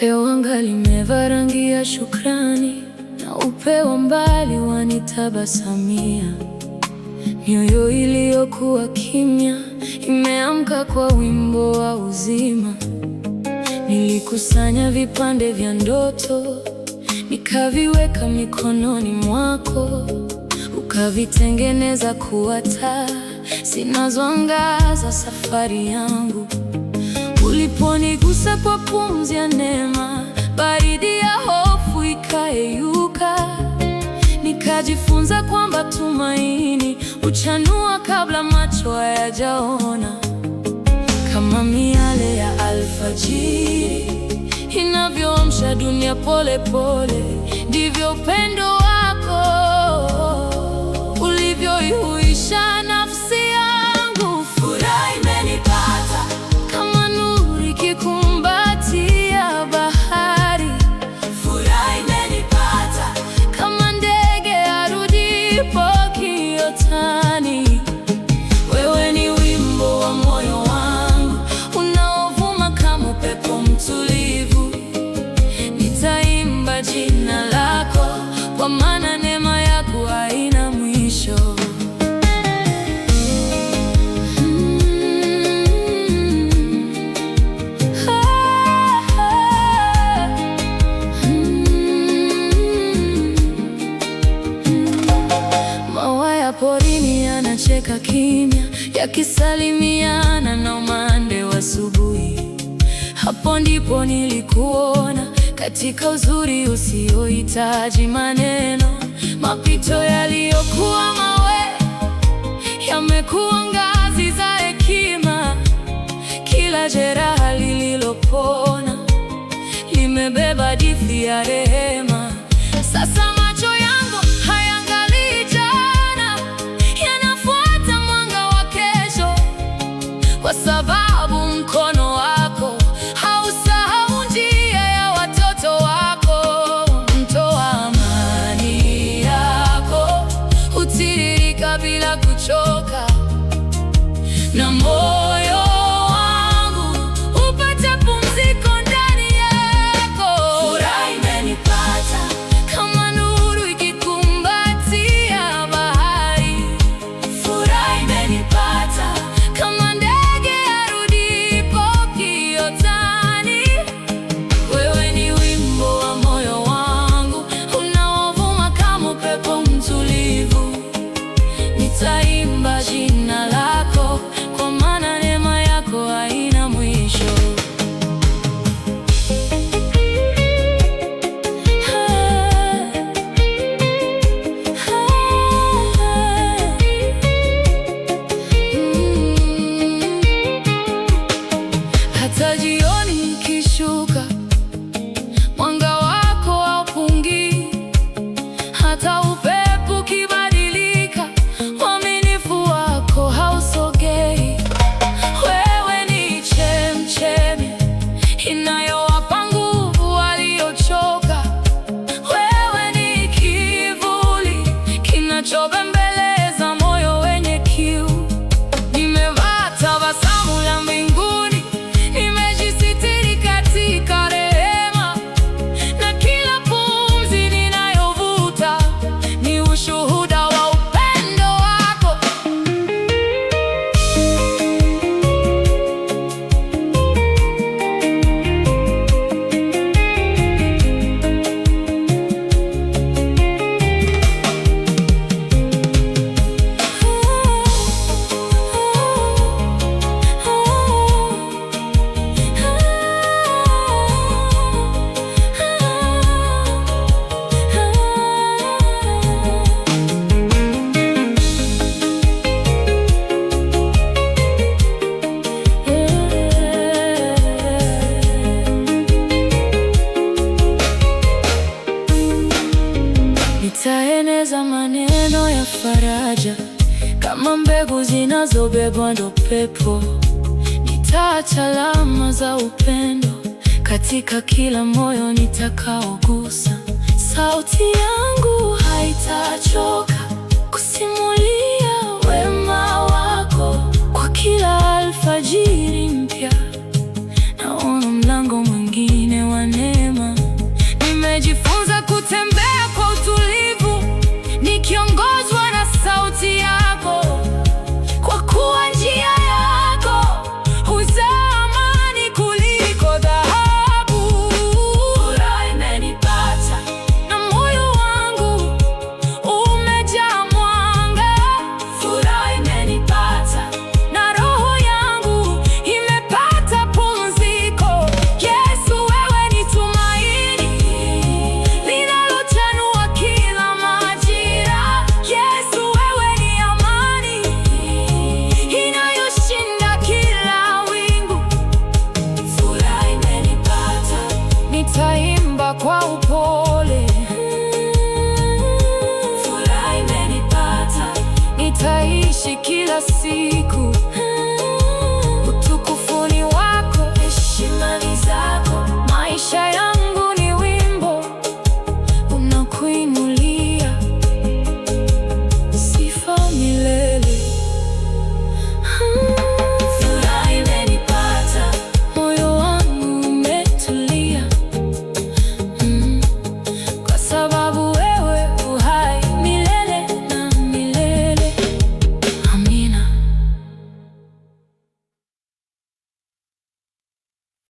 Leo anga limevaa rangi ya shukrani, na upeo mbali wanitabasamia. Mioyo iliyokuwa kimya imeamka kwa wimbo wa uzima. Nilikusanya vipande vya ndoto, nikaviweka mikononi mwako, ukavitengeneza kuwa taa zinazoangaza safari yangu. Uliponigusa kwa pumzi ya neema, baridi ya hofu ikayeyuka. Nikajifunza kwamba tumaini huchanua kabla macho hayajaona. Kama miale ya alfajiri inavyoamsha dunia pole pole, ndivyo upendo wako ulivyoihuisha nafsi yangu. Furaha imenipata kama nuru ikikumbatia bahari. Furaha imenipata kama ndege arudipo kiotani. Wewe ni wimbo wa moyo wangu unaovuma kama upepo mtulivu. Nitaimba jina lako, kwa maana neema yako haina mwisho. Maua ya porini yanacheka kimya, yakisalimiana na umande wa asubuhi. Hapo ndipo nilikuona, katika uzuri usiohitaji maneno. Mapito yaliyokuwa mawe yamekuwa ngazi za hekima. Kila jeraha lililopona limebeba hadithi ya rehema. Sasa macho yangu hayaangalii jana, yanafuata mwanga wa kesho, kwa sababu mkono wako hausahau njia ya watoto wako. Mto wa amani yako hutiririka bila kuchoka, na moyo wangu upata pumziko ndani yako. Furaha imenipata kama nuru ikikumbatia bahari. Furaha imenipata kama ndege arudipo kiotani. Wewe ni wimbo wa moyo wangu unaovuma kama upepo mtulivu. Nitaimba jina lako, kwa maana neema yako haina mwisho. Hata jioni ikishuka, mwanga wako haupungui. Hata upepo ukibadilika, uaminifu wako hausogei. Wewe ni chemchemi inayowapa nguvu waliochoka. Wewe ni kivuli kinachobembeleza moyo wenye kiu. Nimevaa tabasamu la mbinguni, nimejisitiri katika rehema, na kila pumzi ninayovuta ni ushuhuda wa upendo wako. Nitaeneza maneno ya faraja kama mbegu zinazobebwa ndo pepo. Nitaacha alama za upendo katika kila moyo nitakaogusa. Sauti yangu haitachoka kusimulia wema wako. Kwa kila alfajiri mpya naona mlango mwingine wa neema. Nimejifunza kutembea kwa utulivu, nikiongozwa na sauti yako, kwa kuwa njia yako huzaa amani kuliko dhahabu. Furaha imenipata na moyo wangu umejaa mwanga. Furaha imenipata na roho yangu imepata pumziko. Yesu, wewe ni tumaini linalochanua kila majira. Yesu, wewe ni amani inayoshinda kila wingu. Furaha imenipata, nitaimba kwa upole. Furaha imenipata, nitaishi kila siku